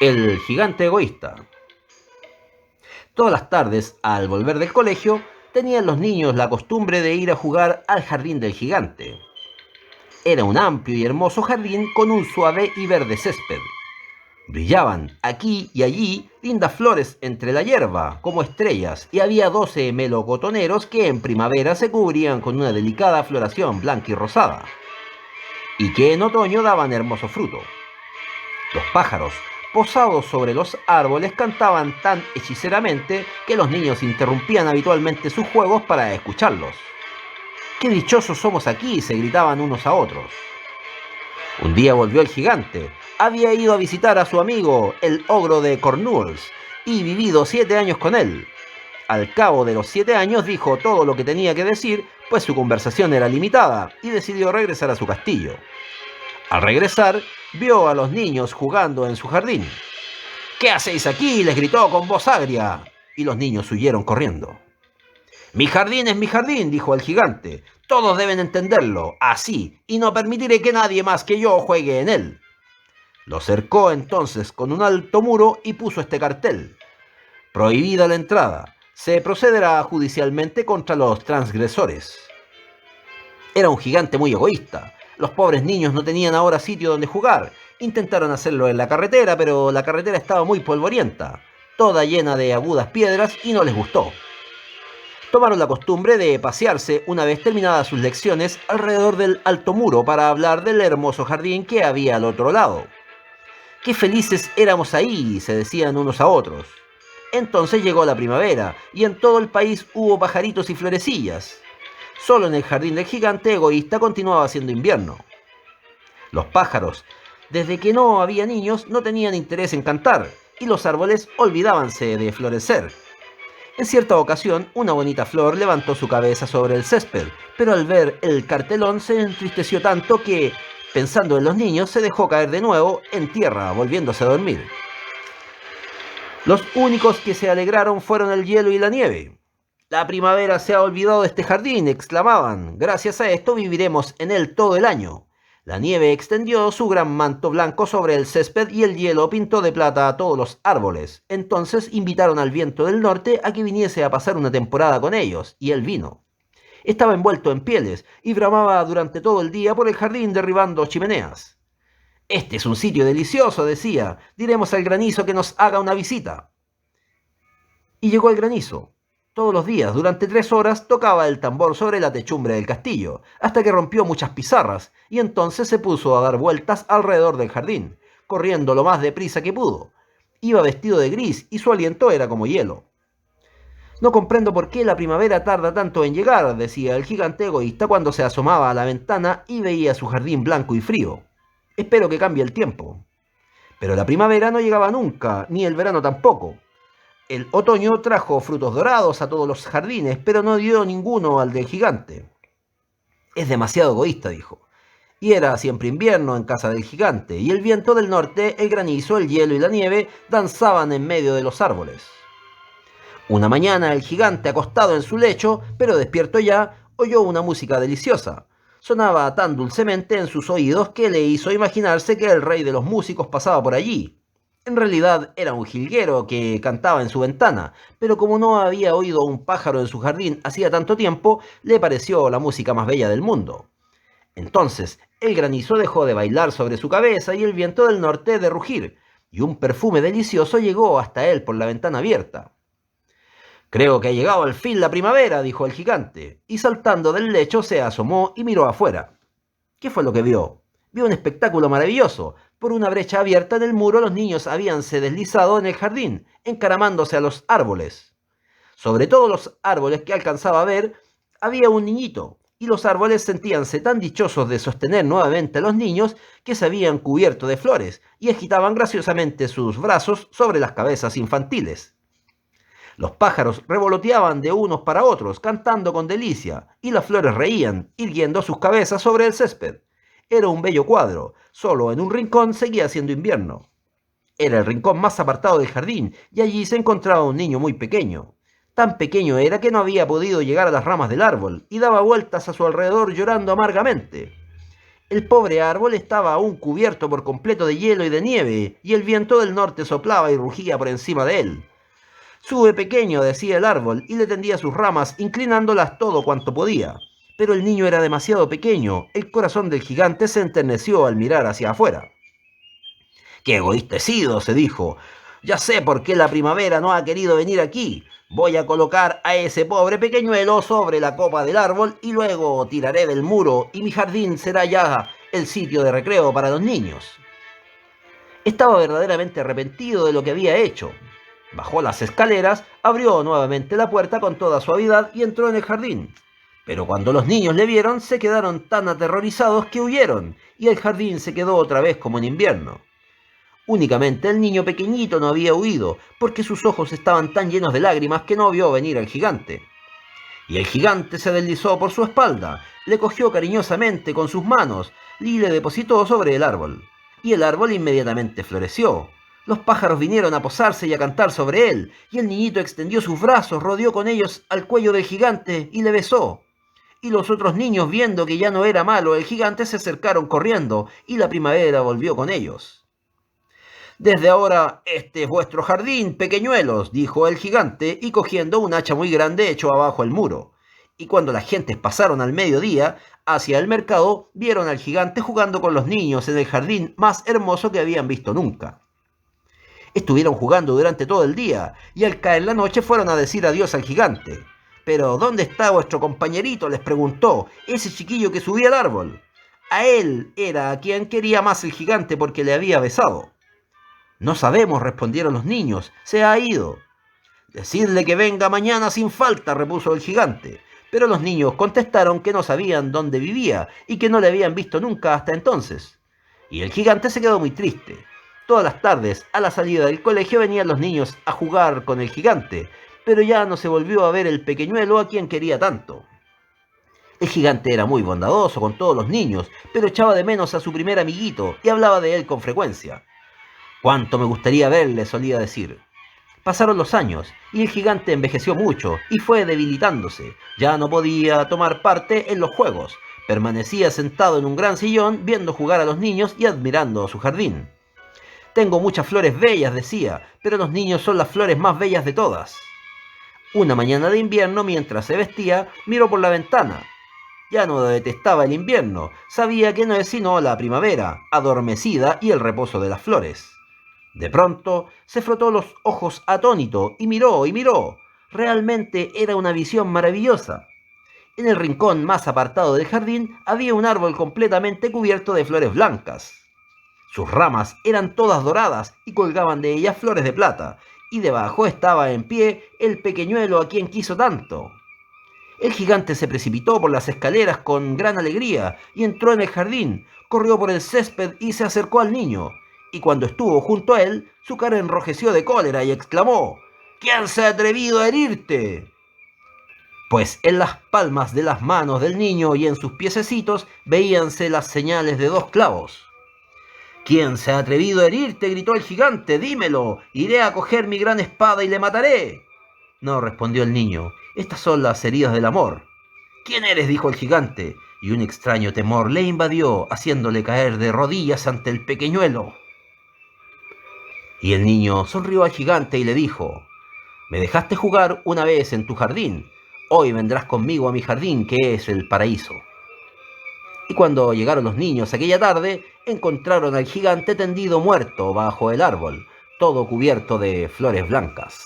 El gigante egoísta. Todas las tardes, al volver del colegio, tenían los niños la costumbre de ir a jugar al jardín del gigante. Era un amplio y hermoso jardín con un suave y verde césped. Brillaban aquí y allí lindas flores entre la hierba, como estrellas, y había 12 melocotoneros que en primavera se cubrían con una delicada floración blanca y rosada, y que en otoño daban hermoso fruto. Los pájaros, posados sobre los árboles, cantaban tan hechiceramente que los niños interrumpían habitualmente sus juegos para escucharlos. ¡Qué dichosos somos aquí!, se gritaban unos a otros. Un día volvió el gigante. Había ido a visitar a su amigo, el ogro de Cornwalls, y vivido 7 años con él. Al cabo de los 7 años dijo todo lo que tenía que decir, pues su conversación era limitada, y decidió regresar a su castillo. Al regresar, vio a los niños jugando en su jardín. «¿Qué hacéis aquí?», les gritó con voz agria, y los niños huyeron corriendo. «Mi jardín es mi jardín», dijo el gigante. «Todos deben entenderlo, así, y no permitiré que nadie más que yo juegue en él». Lo cercó entonces con un alto muro y puso este cartel: «Prohibida la entrada. Se procederá judicialmente contra los transgresores». Era un gigante muy egoísta. Los pobres niños no tenían ahora sitio donde jugar. Intentaron hacerlo en la carretera, pero la carretera estaba muy polvorienta, toda llena de agudas piedras, y no les gustó. Tomaron la costumbre de pasearse, una vez terminadas sus lecciones, alrededor del alto muro para hablar del hermoso jardín que había al otro lado. «¡Qué felices éramos ahí!», se decían unos a otros. Entonces llegó la primavera, y en todo el país hubo pajaritos y florecillas. Solo en el jardín del gigante egoísta continuaba siendo invierno. Los pájaros, desde que no había niños, no tenían interés en cantar, y los árboles olvidábanse de florecer. En cierta ocasión, una bonita flor levantó su cabeza sobre el césped, pero al ver el cartelón se entristeció tanto que, pensando en los niños, se dejó caer de nuevo en tierra, volviéndose a dormir. Los únicos que se alegraron fueron el hielo y la nieve. «La primavera se ha olvidado de este jardín», exclamaban. «Gracias a esto viviremos en él todo el año». La nieve extendió su gran manto blanco sobre el césped y el hielo pintó de plata a todos los árboles. Entonces invitaron al viento del norte a que viniese a pasar una temporada con ellos, y él vino. Estaba envuelto en pieles y bramaba durante todo el día por el jardín derribando chimeneas. «Este es un sitio delicioso», decía. «Diremos al granizo que nos haga una visita». Y llegó el granizo. Todos los días, durante 3 horas, tocaba el tambor sobre la techumbre del castillo, hasta que rompió muchas pizarras, y entonces se puso a dar vueltas alrededor del jardín, corriendo lo más deprisa que pudo. Iba vestido de gris, y su aliento era como hielo. «No comprendo por qué la primavera tarda tanto en llegar», decía el gigante egoísta cuando se asomaba a la ventana y veía su jardín blanco y frío. «Espero que cambie el tiempo». Pero la primavera no llegaba nunca, ni el verano tampoco. El otoño trajo frutos dorados a todos los jardines, pero no dio ninguno al del gigante. «Es demasiado egoísta», dijo. Y era siempre invierno en casa del gigante, y el viento del norte, el granizo, el hielo y la nieve danzaban en medio de los árboles. Una mañana el gigante, acostado en su lecho, pero despierto ya, oyó una música deliciosa. Sonaba tan dulcemente en sus oídos que le hizo imaginarse que el rey de los músicos pasaba por allí. En realidad era un jilguero que cantaba en su ventana, pero como no había oído un pájaro en su jardín hacía tanto tiempo, le pareció la música más bella del mundo. Entonces el granizo dejó de bailar sobre su cabeza y el viento del norte de rugir, y un perfume delicioso llegó hasta él por la ventana abierta. «Creo que ha llegado al fin la primavera», dijo el gigante, y saltando del lecho se asomó y miró afuera. ¿Qué fue lo que vio? Vio un espectáculo maravilloso. Por una brecha abierta en el muro los niños habíanse deslizado en el jardín, encaramándose a los árboles. Sobre todos los árboles que alcanzaba a ver, había un niñito, y los árboles sentíanse tan dichosos de sostener nuevamente a los niños que se habían cubierto de flores y agitaban graciosamente sus brazos sobre las cabezas infantiles. Los pájaros revoloteaban de unos para otros, cantando con delicia, y las flores reían, irguiendo sus cabezas sobre el césped. Era un bello cuadro. Solo en un rincón seguía siendo invierno. Era el rincón más apartado del jardín, y allí se encontraba un niño muy pequeño. Tan pequeño era que no había podido llegar a las ramas del árbol, y daba vueltas a su alrededor llorando amargamente. El pobre árbol estaba aún cubierto por completo de hielo y de nieve, y el viento del norte soplaba y rugía por encima de él. Sube pequeño, decía el árbol, y le tendía sus ramas, inclinándolas todo cuanto podía. Pero el niño era demasiado pequeño, el corazón del gigante se enterneció al mirar hacia afuera. ¡Qué egoísta he sido!, se dijo. Ya sé por qué la primavera no ha querido venir aquí. Voy a colocar a ese pobre pequeñuelo sobre la copa del árbol y luego tiraré del muro y mi jardín será ya el sitio de recreo para los niños. Estaba verdaderamente arrepentido de lo que había hecho. Bajó las escaleras, abrió nuevamente la puerta con toda suavidad y entró en el jardín. Pero cuando los niños le vieron, se quedaron tan aterrorizados que huyeron, y el jardín se quedó otra vez como en invierno. Únicamente el niño pequeñito no había huido, porque sus ojos estaban tan llenos de lágrimas que no vio venir al gigante. Y el gigante se deslizó por su espalda, le cogió cariñosamente con sus manos y le depositó sobre el árbol. Y el árbol inmediatamente floreció. Los pájaros vinieron a posarse y a cantar sobre él, y el niñito extendió sus brazos, rodeó con ellos al cuello del gigante y le besó. Y los otros niños, viendo que ya no era malo el gigante, se acercaron corriendo, y la primavera volvió con ellos. Desde ahora este es vuestro jardín, pequeñuelos, dijo el gigante, y cogiendo un hacha muy grande echó abajo el muro. Y cuando las gentes pasaron al mediodía hacia el mercado, vieron al gigante jugando con los niños en el jardín más hermoso que habían visto nunca. Estuvieron jugando durante todo el día, y al caer la noche fueron a decir adiós al gigante. «¿Pero dónde está vuestro compañerito?», les preguntó, «ese chiquillo que subía al árbol». A él era a quien quería más el gigante porque le había besado. «No sabemos», respondieron los niños, «se ha ido». «Decidle que venga mañana sin falta», repuso el gigante. Pero los niños contestaron que no sabían dónde vivía y que no le habían visto nunca hasta entonces. Y el gigante se quedó muy triste. Todas las tardes, a la salida del colegio, venían los niños a jugar con el gigante, pero ya no se volvió a ver el pequeñuelo a quien quería tanto. El gigante era muy bondadoso con todos los niños, pero echaba de menos a su primer amiguito y hablaba de él con frecuencia. «Cuánto me gustaría verle», solía decir. Pasaron los años, y el gigante envejeció mucho y fue debilitándose. Ya no podía tomar parte en los juegos. Permanecía sentado en un gran sillón, viendo jugar a los niños y admirando su jardín. «Tengo muchas flores bellas», decía, «pero los niños son las flores más bellas de todas». Una mañana de invierno, mientras se vestía, miró por la ventana. Ya no detestaba el invierno, sabía que no es sino la primavera, adormecida y el reposo de las flores. De pronto se frotó los ojos atónito y miró y miró. Realmente era una visión maravillosa. En el rincón más apartado del jardín había un árbol completamente cubierto de flores blancas. Sus ramas eran todas doradas y colgaban de ellas flores de plata, y debajo estaba en pie el pequeñuelo a quien quiso tanto. El gigante se precipitó por las escaleras con gran alegría y entró en el jardín, corrió por el césped y se acercó al niño. Y cuando estuvo junto a él, su cara enrojeció de cólera y exclamó: «¿Quién se ha atrevido a herirte?». Pues en las palmas de las manos del niño y en sus piececitos veíanse las señales de 2 clavos. «¿Quién se ha atrevido a herirte?», gritó el gigante, «dímelo, iré a coger mi gran espada y le mataré». «No», respondió el niño, «estas son las heridas del amor». «¿Quién eres?», dijo el gigante, y un extraño temor le invadió, haciéndole caer de rodillas ante el pequeñuelo. Y el niño sonrió al gigante y le dijo: «Me dejaste jugar una vez en tu jardín, hoy vendrás conmigo a mi jardín, que es el paraíso». Y cuando llegaron los niños aquella tarde, encontraron al gigante tendido muerto bajo el árbol, todo cubierto de flores blancas.